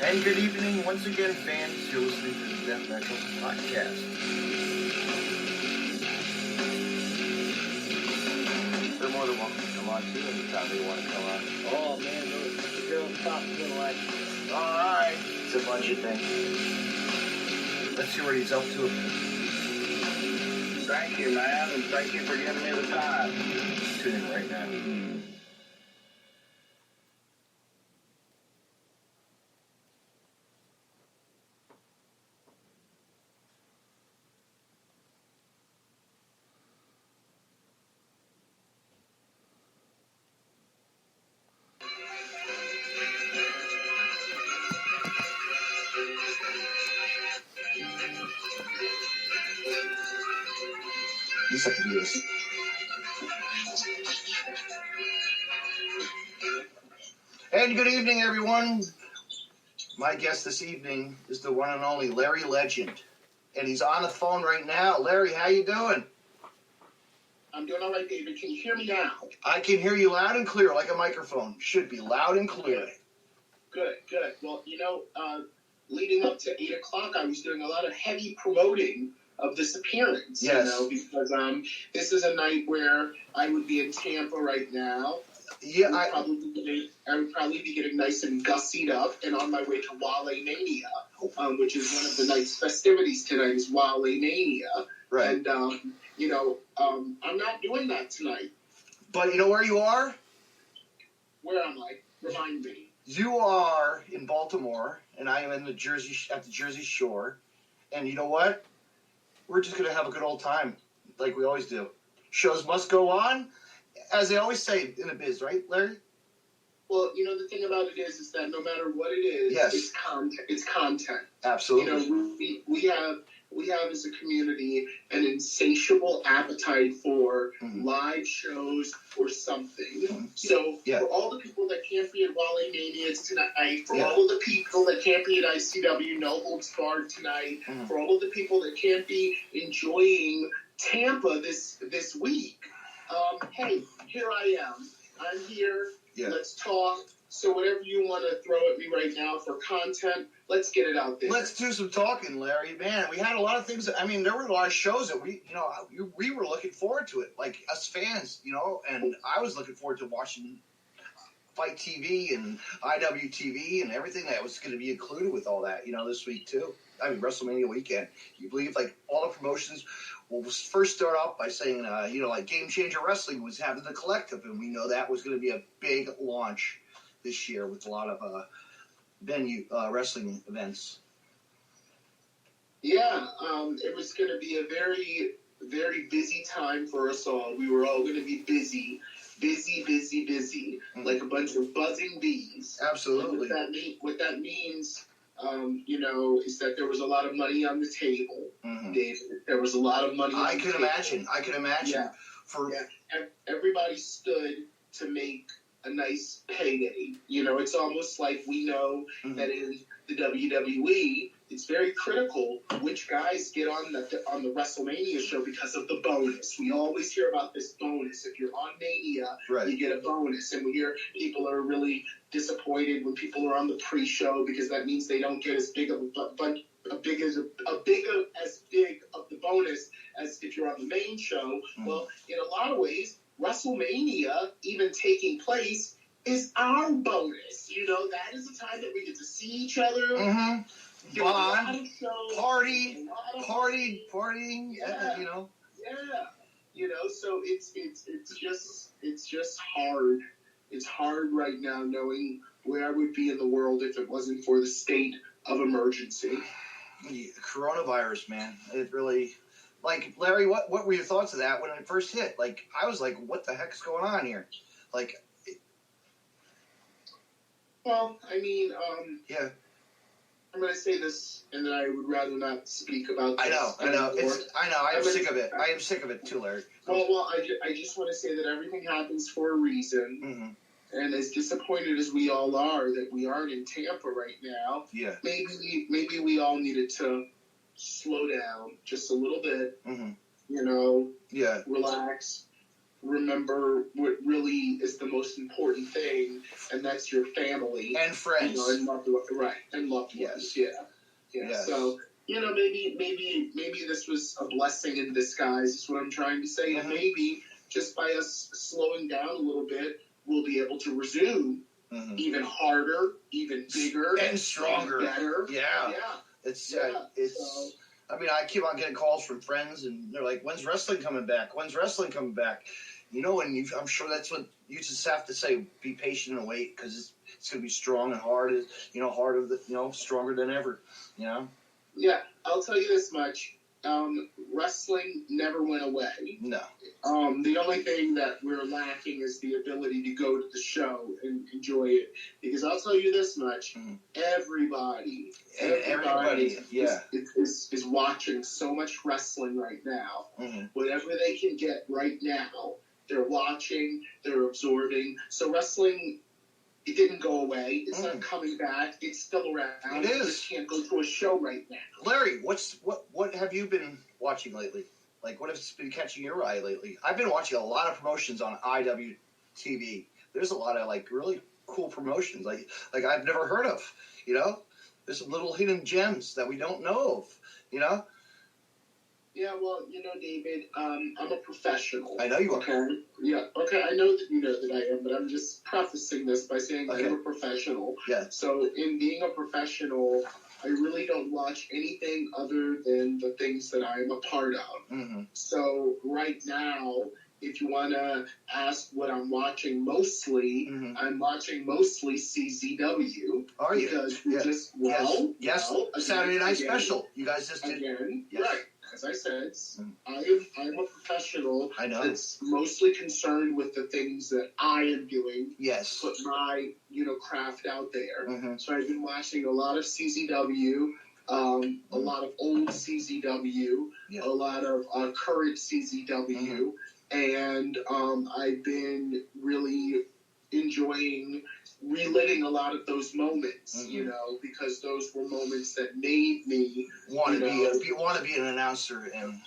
And good evening once again, fans. You're listening to the Death Metal Podcast. They're more than welcome to come on too anytime they want to come on. Oh man, those girls talk to like this. Alright. It's a bunch of things. Let's see what he's up to. Thank you, man, and thank you for giving me the time. Tune in right now. These have to do this. And good evening, everyone. My guest this evening is the one and only Larry Legend, and he's on the phone right now. Larry, how you doing? I'm doing all right, David. Can you hear me now? I can hear you loud and clear, like a microphone. Should be loud and clear. Good. Well, leading up to 8 o'clock, I was doing a lot of heavy promoting of this appearance. Yes. Because this is a night where I would be in Tampa right now. Yeah, I would probably be getting nice and gussied up and on my way to Wale Mania, which is one of the night's festivities tonight is Wale Mania. Right. And, I'm not doing that tonight. But you know where you are? Where am I? Remind me. You are in Baltimore, and I am at the Jersey Shore. And you know what? We're just going to have a good old time, like we always do. Shows must go on, as they always say in the biz, right, Larry? Well, the thing about it is that no matter what it is, yes. It's content. It's content. Absolutely. We have as a community an insatiable appetite for live shows or something. So for all the people that can't be at Wale Mania tonight, for all of the people that can't be at ICW No Holds Barred tonight, for all of the people that can't be enjoying Tampa this week, hey, here I am. I'm here. Yeah. Let's talk. So whatever you want to throw at me right now for content, let's get it out there. Let's do some talking, Larry. Man, we had a lot of things. There were a lot of shows that we were looking forward to it, like us fans, and I was looking forward to watching Fight TV and IWTV and everything that was going to be included with all that, this week too. WrestleMania weekend. You believe, all the promotions will first start off by saying, Game Changer Wrestling was having the collective, and we know that was going to be a big launch this year with a lot of venue wrestling events. Yeah, it was going to be a very, very busy time for us all. We were all going to be busy, like a bunch of buzzing bees. Absolutely. What that means, is that there was a lot of money on the table, David. There was a lot of money on the table. I can imagine. Everybody stood to make a nice payday. It's almost like we know that in the WWE, it's very critical which guys get on the WrestleMania show because of the bonus. We always hear about this bonus. If you're on Mania, you get a bonus. And we hear people are really disappointed when people are on the pre-show because that means they don't get as big of as big of the bonus as if you're on the main show. Well, in a lot of ways, WrestleMania, even taking place, is our bonus. That is the time that we get to see each other. Bond, partying. Yeah. So it's just hard. It's hard right now knowing where I would be in the world if it wasn't for the state of emergency. Yeah, coronavirus, man. It really... Larry, what were your thoughts of that when it first hit? I was like, what the heck's going on here? Well, yeah. I'm going to say this, and then I would rather not speak about this. I know. I am sick of it. I am sick of it too, Larry. Well, I just want to say that everything happens for a reason. And as disappointed as we all are that we aren't in Tampa right now, maybe we all needed to slow down just a little bit, relax, remember what really is the most important thing, and that's your family and friends, and loved ones. Yes. Yeah. Yes. So maybe this was a blessing in disguise. Is what I'm trying to say, and maybe just by us slowing down a little bit, we'll be able to resume even harder, even bigger, and stronger, better. Yeah. It's. I mean, I keep on getting calls from friends, and they're like, "When's wrestling coming back? When's wrestling coming back?" And I'm sure that's what you just have to say. Be patient and wait, because it's going to be strong and hard. Stronger than ever. Yeah, I'll tell you this much. Wrestling never went away. No. The only thing that we're lacking is the ability to go to the show and enjoy it. Because I'll tell you this much: everybody is watching so much wrestling right now. Whatever they can get right now, they're watching, they're absorbing. So wrestling, it didn't go away. It's not coming back. It's still around. It is. You just can't go to a show right now. Larry, what have you been watching lately? Like, what has been catching your eye lately? I've been watching a lot of promotions on IWTV. There's a lot of really cool promotions like I've never heard of. There's some little hidden gems that we don't know of. Yeah, well, David, I'm a professional. I know you are. Okay? Yeah, okay, I know that you know that I am, but I'm just prefacing this by saying I'm a professional. Yeah. So in being a professional, I really don't watch anything other than the things that I'm a part of. So right now, if you want to ask what I'm watching mostly, I'm watching mostly CZW. Are you? Because Yes. Saturday Night Special. You guys just did. Again, yes. Right. As I said, I'm a professional that's mostly concerned with the things that I am doing. Yes. Put my, craft out there. So I've been watching a lot of CZW, a lot of old CZW, a lot of current CZW, and I've been really enjoying reliving a lot of those moments, because those were moments that made me want to be an announcer, and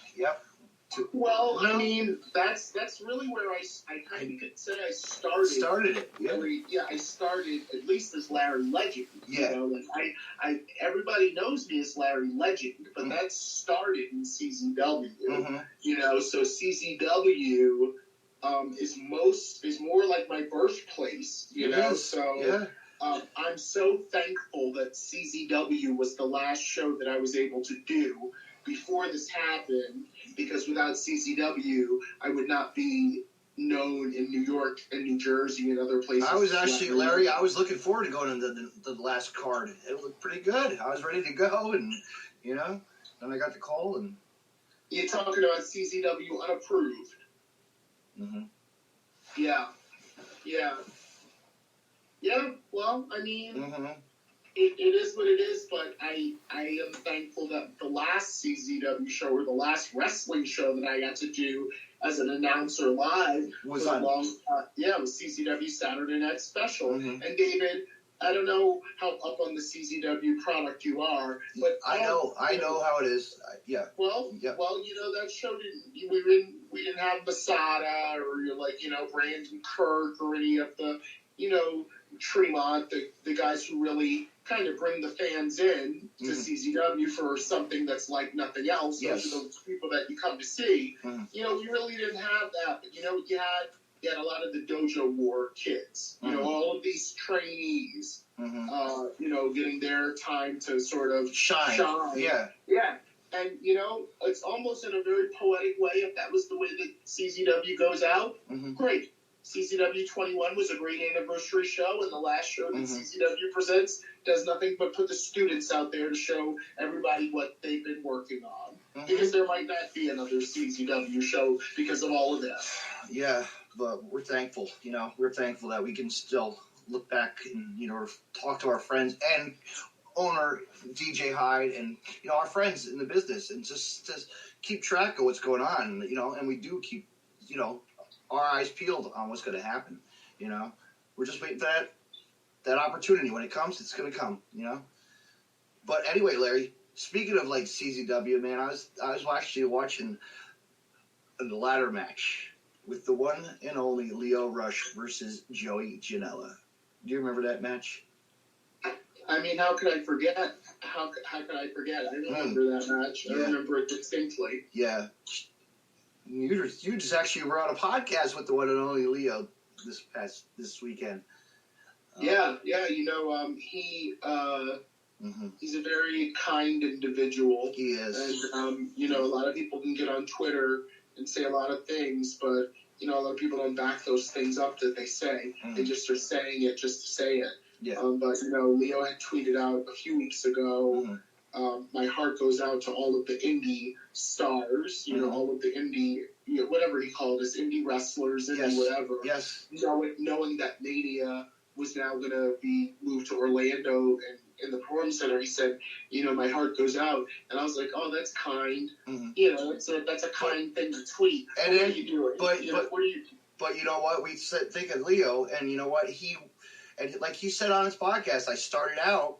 Well, I mean, that's really where I kind of could say I started it. I started at least as Larry Legend. Everybody knows me as Larry Legend, but that started in CZW. So CZW is more like my birthplace. I'm so thankful that CZW was the last show that I was able to do before this happened, because without CZW, I would not be known in New York and New Jersey and other places. I was actually, Larry, I was looking forward to going to the last card. It looked pretty good. I was ready to go, and, then I got the call. And you're talking about CZW unapproved. Yeah, well, I mean, it is what it is, but I am thankful that the last CZW show, or the last wrestling show that I got to do as an announcer live was CZW Saturday Night Special. And David, I don't know how up on the CZW product you are, but I know how it is. Well, that show we didn't have Masada or Brandon Kirk or any of the Tremont, the guys who really kind of bring the fans in to CZW for something that's like nothing else. Yes. Those are the people that you come to see. We really didn't have that, but you had a lot of the Dojo War kids. All of these trainees. Getting their time to sort of shine. Yeah. And, it's almost in a very poetic way. If that was the way that CZW goes out, great. CZW 21 was a great anniversary show, and the last show that CZW presents does nothing but put the students out there to show everybody what they've been working on. Because there might not be another CZW show because of all of this. Yeah, but we're thankful. We're thankful that we can still look back and, talk to our friends and owner DJ Hyde and, our friends in the business, and just keep track of what's going on, and we do keep, our eyes peeled on what's going to happen. We're just waiting for that opportunity. When it comes, it's going to come. But anyway, Larry, speaking of CZW, man, I was actually watching the ladder match with the one and only Lio Rush versus Joey Janela. Do you remember that match? I mean, how could I forget? How could I forget? I remember that match. Yeah. I remember it distinctly. Yeah. You just actually were on a podcast with the one and only Leo this weekend. Yeah. He's a very kind individual. He is. And, a lot of people can get on Twitter and say a lot of things, but, a lot of people don't back those things up that they say. They just are saying it just to say it. Yeah. But, Leo had tweeted out a few weeks ago, my heart goes out to all of the Indy stars, all of the Indy, whatever he called us, Indy wrestlers, Indy whatever. Yes. Knowing that Mania was now going to be moved to Orlando and in the Forum Center, he said, my heart goes out. And I was like, oh, that's kind. That's a kind thing to tweet. And what are you doing? But you know what? We think of Leo, and you know what? And like he said on his podcast, I started out,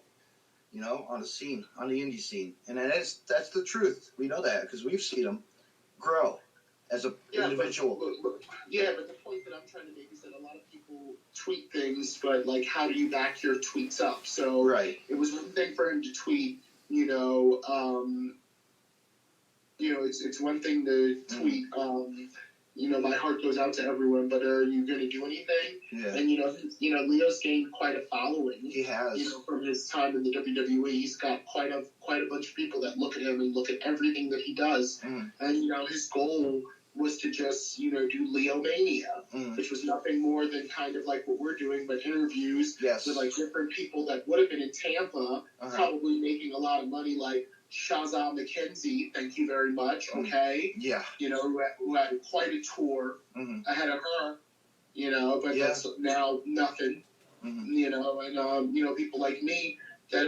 on the scene, on the indie scene. And that's the truth. We know that because we've seen him grow as an individual. But the point that I'm trying to make is that a lot of people tweet things, but, how do you back your tweets up? So it was one thing for him to tweet, it's one thing to tweet, my heart goes out to everyone, but are you going to do anything? Yeah. And, Leo's gained quite a following. He has. From his time in the WWE, he's got quite a bunch of people that look at him and look at everything that he does. And, his goal was to just, do Leo Mania, which was nothing more than kind of like what we're doing, but interviews with, different people that would have been in Tampa, probably making a lot of money, like Shazam McKenzie, thank you very much, okay? Yeah. Who had quite a tour ahead of her, but that's now nothing, and, people like me that,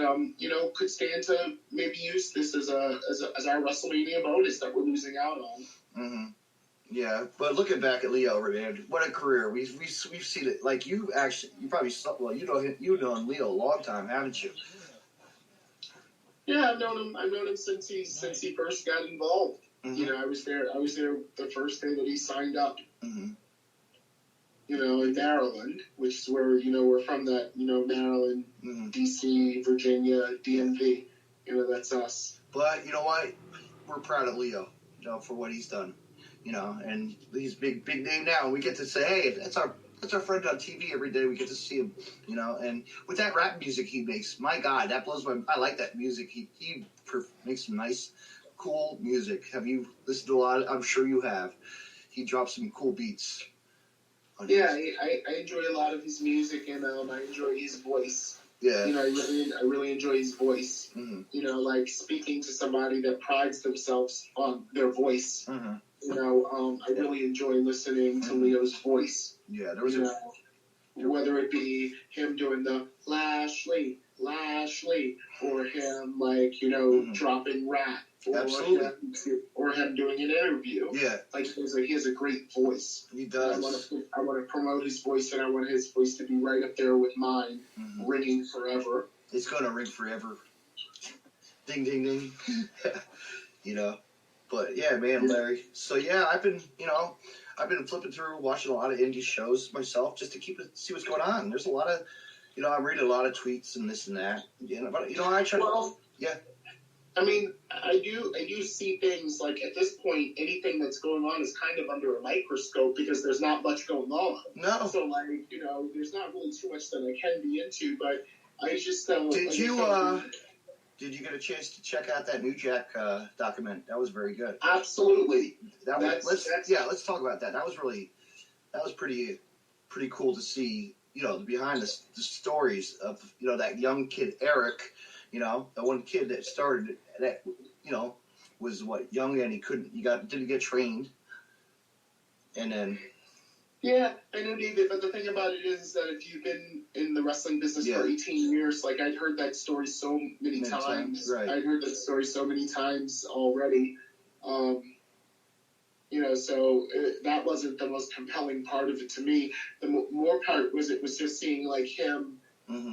could stand to maybe use this as our WrestleMania bonus that we're losing out on. Yeah, but looking back at Leo, man, what a career. We've seen it. Like, you probably saw, well, you've known Leo a long time, haven't you? Yeah, I've known him since he first got involved. I was there the first day that he signed up. In Maryland, which is where, we're from, that, Maryland, DC, Virginia, DMV. That's us. But you know what? We're proud of Leo, for what he's done. And he's big name now. We get to say, hey, that's our friend on TV every day. We get to see him, And with that rap music he makes, my God, that blows my. I like that music. He makes some nice, cool music. Have you listened to a lot? I'm sure you have. He drops some cool beats. Yeah, I enjoy a lot of his music, and I enjoy his voice. Yeah. I really enjoy his voice. Like speaking to somebody that prides themselves on their voice. I really enjoy listening to Leo's voice. Yeah, there was whether it be him doing the Lashley, or him dropping rap, or him doing an interview. Yeah, he has a great voice. He does. I want to promote his voice, and I want his voice to be right up there with mine, ringing forever. It's gonna ring forever. Ding ding ding. But yeah, man, Larry. So yeah, I've been flipping through, watching a lot of indie shows myself, just to see what's going on. There's a lot of, I'm reading a lot of tweets and this and that. But I try to. Yeah. I mean, I do see things like at this point, anything that's going on is kind of under a microscope because there's not much going on. No. So there's not really too much that I can be into, but I just Did you get a chance to check out that New Jack document? That was very good. Absolutely. Let's talk about that. That was pretty cool to see. The behind the stories of that young kid Eric. The one kid that started that was young, and didn't get trained, and then. Yeah, I know, David, but the thing about it is that if you've been in the wrestling business for 18 years, I'd heard that story so many times. Right. I'd heard that story so many times already. So that wasn't the most compelling part of it to me. The more part was just seeing, him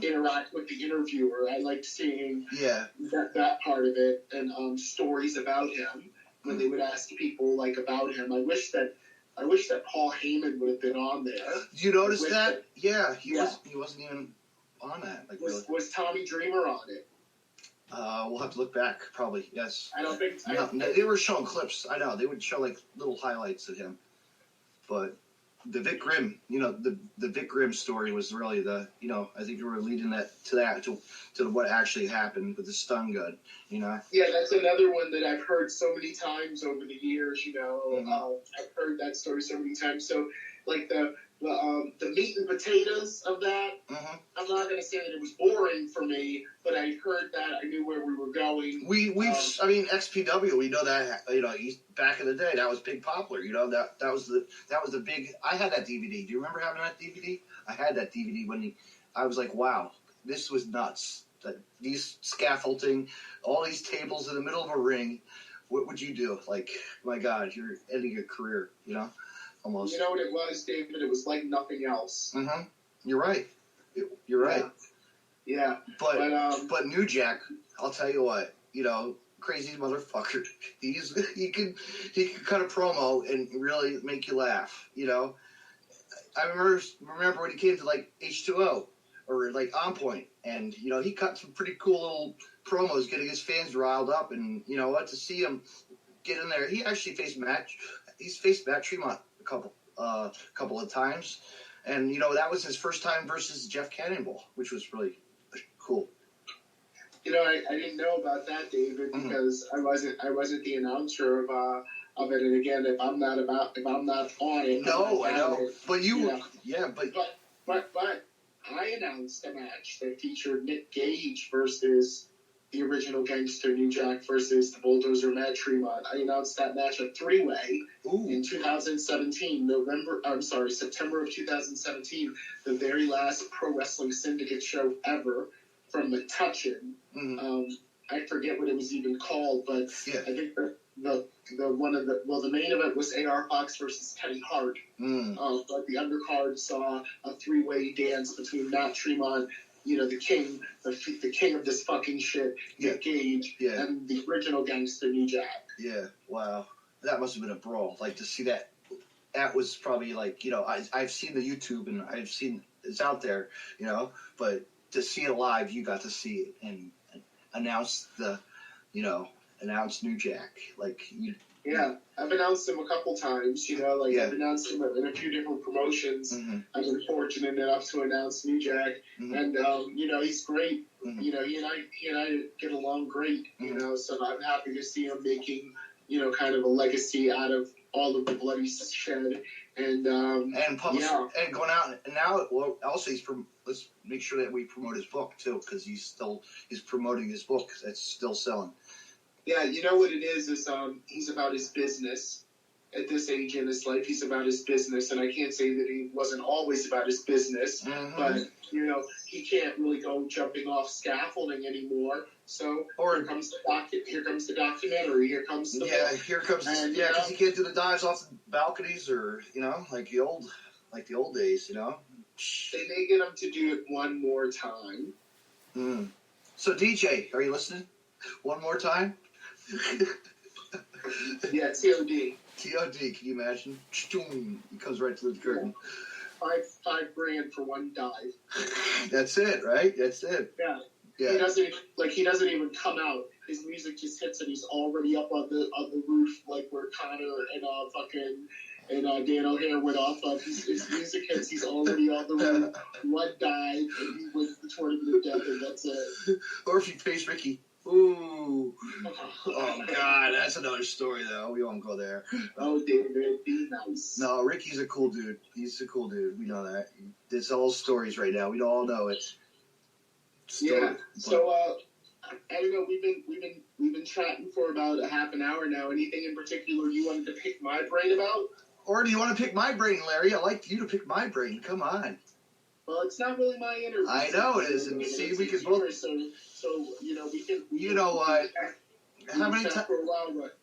interact with the interviewer. I liked seeing that part of it, and stories about him when they would ask people, about him. I wish that I wish that Paul Heyman would have been on there. Did you notice that? Yeah, he wasn't even on that. Like, was Tommy Dreamer on it? We'll have to look back. Probably, yes. I don't think. No, they were showing clips. I know they would show like little highlights of him, but the Vic Grimm, the Vic Grimm story was really the, I think you were leading that to what actually happened with the stun gun, Yeah, that's another one that I've heard so many times over the years. I've heard that story so many times. So, like the meat and potatoes of that, I'm not going to say that it was boring for me, but I heard that. I knew where we were going. XPW, we know that, back in the day, that was big popular, that was the big, I had that DVD. Do you remember having that DVD? I had that DVD when I was like, wow, this was nuts. These scaffolding, all these tables in the middle of a ring, what would you do? Like, my God, you're ending your career, almost. You know what it was, David? It was like nothing else. Mm-hmm. You're right. You're right. Yeah. But New Jack, I'll tell you what, crazy motherfucker. He can cut a promo and really make you laugh. I remember when he came to like H2O or like On Point, and he cut some pretty cool little promos, getting his fans riled up, and to see him get in there. He actually faced Matt Tremont a couple of times, and that was his first time versus Jeff Cannonball, which was really cool. I didn't know about that, David, because I wasn't the announcer of it. And again, if I'm not on it, no, I know. It, but but I announced a match that featured Nick Gage versus the original Gangster New Jack versus the Bulldozer Matt Tremont. I announced that match a 3-way in 2017, September of 2017, the very last Pro Wrestling Syndicate show ever from McTuchin. I forget what it was even called, but I think the main event was A.R. Fox versus Teddy Hart. But the undercard saw a 3-way dance between Matt Tremont, the king of this fucking shit, Nick Gage, and the original Gangster New Jack. Yeah, wow. That must have been a brawl. Like, to see that was probably like, I've seen the YouTube and I've seen it's out there, but to see it live, you got to see it and announce announce New Jack. Like, Yeah, I've announced him a couple times, I've announced him in a few different promotions. I've been fortunate enough to announce New Jack, and, he's great. He and I get along great, so I'm happy to see him making, kind of a legacy out of all of the bloody shed, and publish, and going out, and now, also let's make sure that we promote his book, too, because he's promoting his book that's still selling. Yeah, you know what it is he's about his business. At this age in his life, he's about his business, and I can't say that he wasn't always about his business, but, he can't really go jumping off scaffolding anymore, so here comes the documentary, here comes the book. Because he can't do the dives off the balconies or, like the old days, They may get him to do it one more time. So, DJ, are you listening? One more time? Yeah, TOD. TOD, can you imagine? He comes right to the curtain. $5,000 for one dive. That's it, right? That's it. Yeah. He doesn't even come out. His music just hits and he's already up on the roof, like where Connor and Dan O'Hare went off of. His music hits, he's already on the roof. One dive, and he wins the tournament of death, and that's it. Or if you face Ricky. Ooh. Oh, God, that's another story, though. We won't go there. Oh, David, be nice. No, Ricky's a cool dude. He's a cool dude. We know that. It's all stories right now. We all know it. So, I don't know. We've been chatting for about a half an hour now. Anything in particular you wanted to pick my brain about? Or do you want to pick my brain, Larry? I'd like you to pick my brain. Come on. Well, it's not really my interview. I know it is. And see, we can both. So we can. You know what? How many times?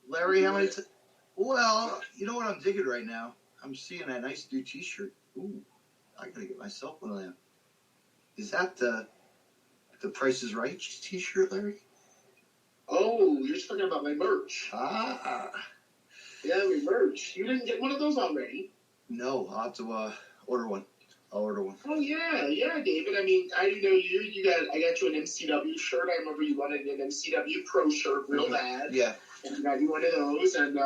Larry, how many times? Well, you know what I'm digging right now? I'm seeing that nice new T-shirt. Ooh, I gotta get myself one of them. Is that the Price is Right T-shirt, Larry? Oh, you're talking about my merch. Ah. Yeah, we merged. You didn't get one of those already? No, I'll have to order one. I'll order one. Oh yeah, David. I mean, I didn't know you. I got you an MCW shirt. I remember you wanted an MCW Pro shirt real bad. Yeah. And I got you one of those, and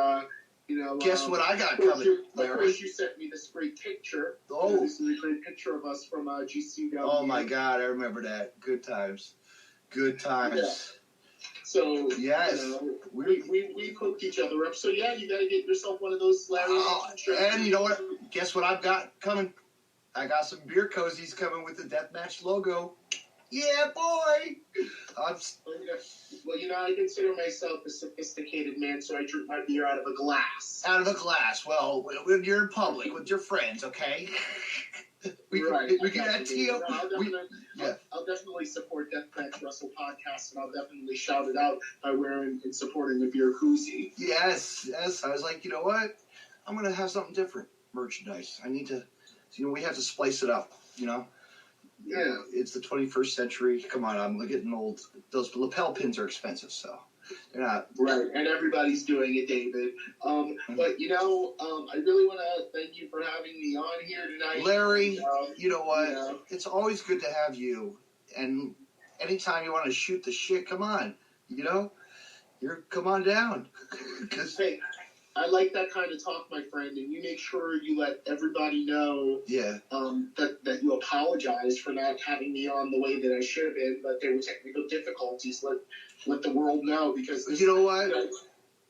guess what I got of course coming, Larry? Of course, you sent me this great picture. Oh, this is a great picture of us from GCW. Oh my God, I remember that. Good times. Good times. Yeah. So yes, we hooked each other up. So yeah, you got to get yourself one of those Larry. And you know what? Guess what I've got coming? I got some beer cozies coming with the Deathmatch logo. Yeah, boy. Well, I consider myself a sophisticated man, so I drink my beer out of a glass. Out of a glass. Well, when you're in public with your friends, okay? We can add Tio. I'll definitely support Deathmatch Wrestle Podcast, and I'll definitely shout it out by wearing and supporting the beer koozie. Yes. I was like, you know what? I'm going to have something different. Merchandise. I need to, we have to splice it up, Yeah. It's the 21st century. Come on, I'm getting old. Those lapel pins are expensive, so they're not. Right, and everybody's doing it, David. But, I really want to thank you for having me on here tonight. Larry, you know what? It's always good to have you. And anytime you want to shoot the shit, come on. Come on down. Hey, I like that kind of talk, my friend, and you make sure you let everybody know that you apologize for not having me on the way that I should have been, but there were technical difficulties. Let the world know, because you know what?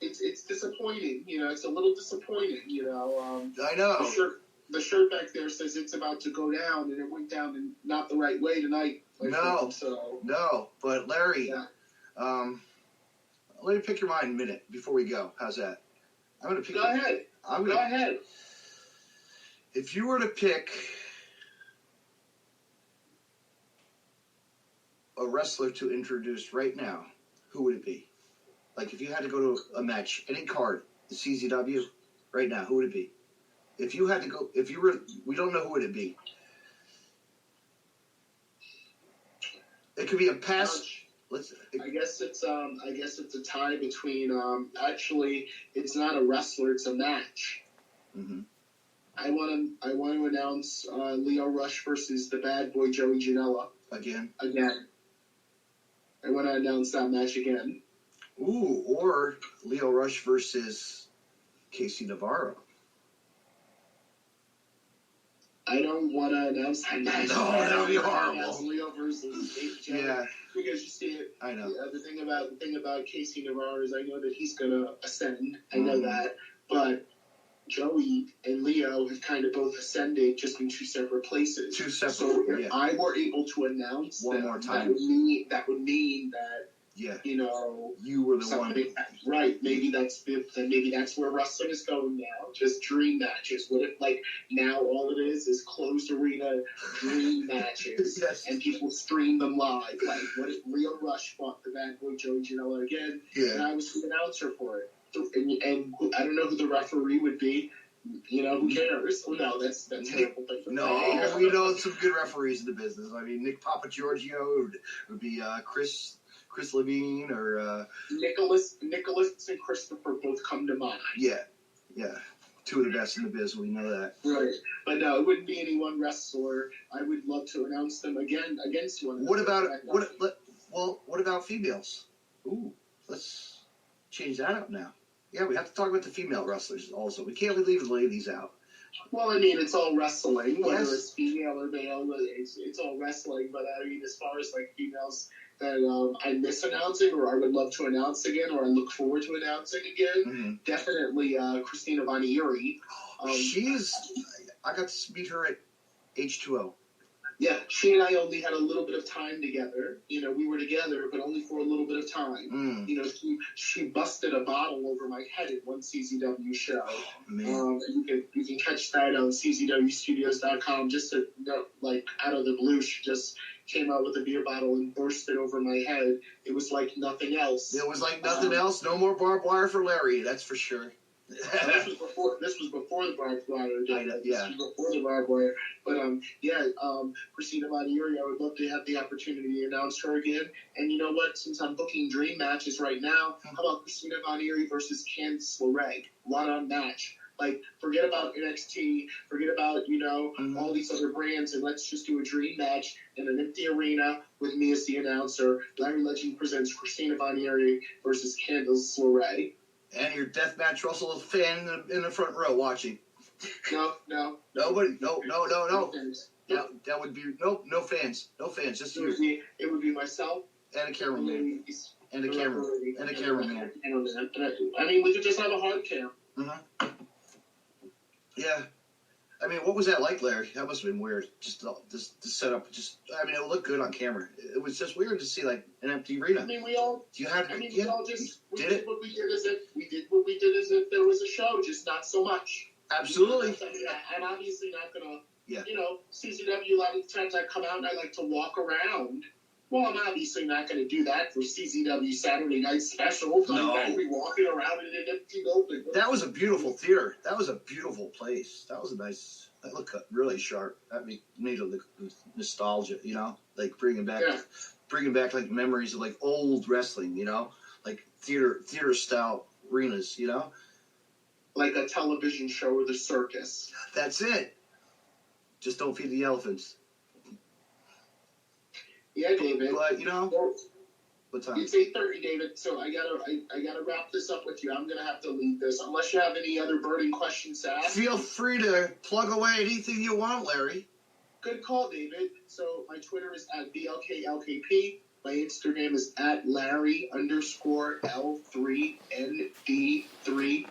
It's disappointing. It's a little disappointing. I know. The shirt back there says it's about to go down, and it went down in not the right way tonight. No, but Larry, let me pick your mind a minute before we go. How's that? I'm going to pick. Go ahead. If you were to pick a wrestler to introduce right now, who would it be? Like, if you had to go to a match, any card, the CZW, right now, who would it be? If you had to go, we don't know who would it be. It could be a past. I guess it's a tie between. Actually, it's not a wrestler; it's a match. Mm-hmm. I want to announce Leo Rush versus the Bad Boy Joey Janela again. I want to announce that match again. Ooh, or Leo Rush versus Casey Navarro. I don't want to announce that match. No, that would be horrible. Leo versus Joey. Yeah. Because you see it. I know. The thing about Casey Navarro is I know that he's gonna ascend. I know that, but Joey and Leo have kind of both ascended, just in two separate places. So if I were able to announce one more time, that would mean that. Yeah. You were the one. Right. Maybe that's where wrestling is going now. Just dream matches. Now all it is closed arena dream matches. Yes. And people stream them live. Like, what if Leo Rush fought the Bad Boy Joey Janela again? Yeah. And I was the announcer for it. And I don't know who the referee would be. Who cares? Well, no, that's terrible. No, we know some good referees in the business. I mean, Nick Papagiorgio would be Chris Levine, or Nicholas and Christopher both come to mind. Yeah. Two of the best in the biz. We know that. Right, but no, it wouldn't be any one wrestler. I would love to announce them again against one. What about females? Ooh, let's change that up now. Yeah, we have to talk about the female wrestlers also. We can't leave the ladies out. Well, I mean, it's all wrestling, whether it's female or male. It's all wrestling. But I mean, as far as females that I miss announcing, or I would love to announce again, or I look forward to announcing again, definitely Christina Von Eerie. I got to meet her at H2O. Yeah, she and I only had a little bit of time together. We were together, but only for a little bit of time. She busted a bottle over my head at one CZW show. Oh, man. You can catch that on czwstudios.com. Just out of the blue, she just came out with a beer bottle and burst it over my head. It was like nothing else. It was like nothing else. No more barbed wire for Larry, that's for sure. This was before the barbed wire. Yeah. This was before the barbed wire. But Christina Vanieri, I would love to have the opportunity to announce her again. And you know what? Since I'm booking dream matches right now, how about Christina Vanieri versus Candice LeRae? One-on match. Like, forget about NXT, forget about, all these other brands, and let's just do a dream match in an empty arena with me as the announcer. Larry Legend presents Christina Vanieri versus Candice LeRae. And your Deathmatch Russell fan in the front row watching. No. Nobody. No. Fans. Yeah, that would be no fans. No fans. Just you. It would be myself and a cameraman. And a cameraman. I mean, we could just have a hard cam. Mm-hmm. Yeah. I mean, what was that like, Larry? That must have been weird. Just the setup. I mean, it looked good on camera. It was just weird to see like an empty arena. I mean, we all did what we did as if there was a show, just not so much. Absolutely. I'm obviously not gonna. CZW. A lot of the times I come out and I like to walk around. Well, I'm obviously not going to do that for CZW Saturday Night Special. No. I'm going to be walking around in an empty building. That was a beautiful theater. That was a beautiful place. That was a nice. That looked really sharp. That made it look nostalgia. Like bringing back like memories of like old wrestling. Like theater style arenas. Like a television show or the circus. That's it. Just don't feed the elephants. Yeah, David. But what time? It's 8:30, David. So I gotta wrap this up with you. I'm gonna have to leave this unless you have any other burning questions to ask. Feel free to plug away anything you want, Larry. Good call, David. So my Twitter is at BLKLKP. My Instagram is at Larry_L3ND3.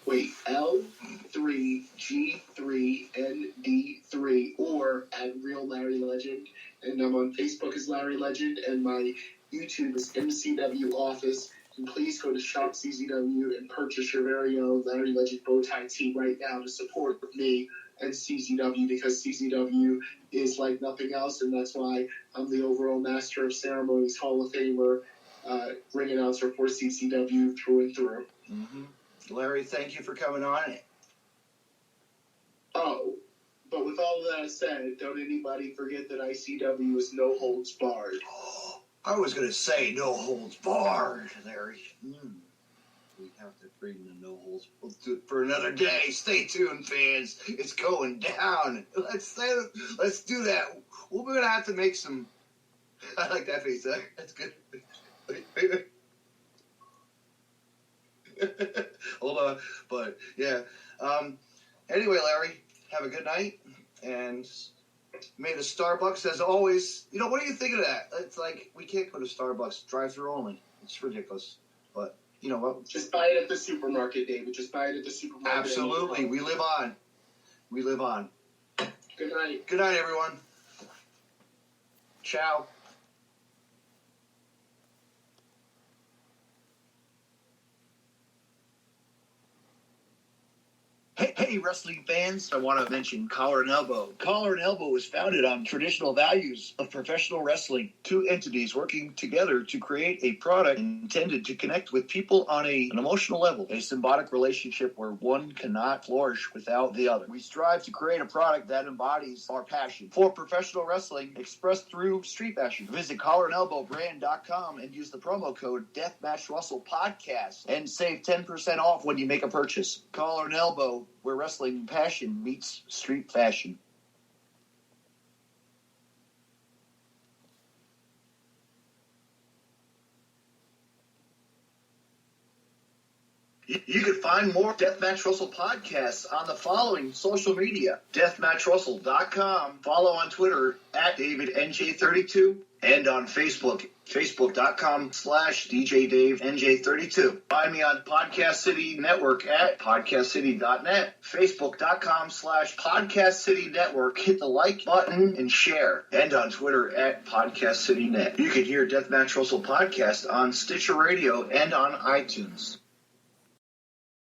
Wait, L3G3ND3 or at Real Larry Legend. And I'm on Facebook as Larry Legend, and my YouTube is MCW Office. And please go to Shop CZW and purchase your very own Larry Legend bow tie tee right now to support me and CZW, because CZW is like nothing else, and that's why I'm the overall Master of Ceremonies Hall of Famer, ring announcer for CZW through and through. Mm-hmm. Larry, thank you for coming on. Oh, but with all that said, don't anybody forget that ICW is no holds barred. Oh, I was going to say no holds barred, Larry. We have to bring the no holds. We'll do it for another day. Stay tuned, fans. It's going down. Let's do that. We're going to have to make some. I like that face. That's good. Wait. Hold on. But yeah. Anyway, Larry, have a good night, and may the Starbucks, as always. What do you think of that? It's like we can't go to Starbucks drive-through only. It's ridiculous. But you know what? Just buy it at the supermarket, David. Just buy it at the supermarket. Absolutely. We live on. Good night. Good night, everyone. Ciao. Hey, wrestling fans, I want to mention Collar and Elbow. Collar and Elbow was founded on traditional values of professional wrestling. Two entities working together to create a product intended to connect with people on an emotional level. A symbiotic relationship where one cannot flourish without the other. We strive to create a product that embodies our passion for professional wrestling expressed through street fashion. Visit collarandelbowbrand.com and use the promo code DeathmatchRussellPodcast and save 10% off when you make a purchase. Collar and Elbow, where wrestling passion meets street fashion. You can find more Deathmatch Russell podcasts on the following social media: DeathmatchRussell.com, follow on Twitter at DavidNJ32, and on Facebook, Facebook.com/DJDaveNJ32. Find me on Podcast City Network at PodcastCity.net, Facebook.com/Podcast City Network. Hit the like button and share. And on Twitter at PodcastCityNet. You can hear Deathmatch Russell podcast on Stitcher Radio and on iTunes.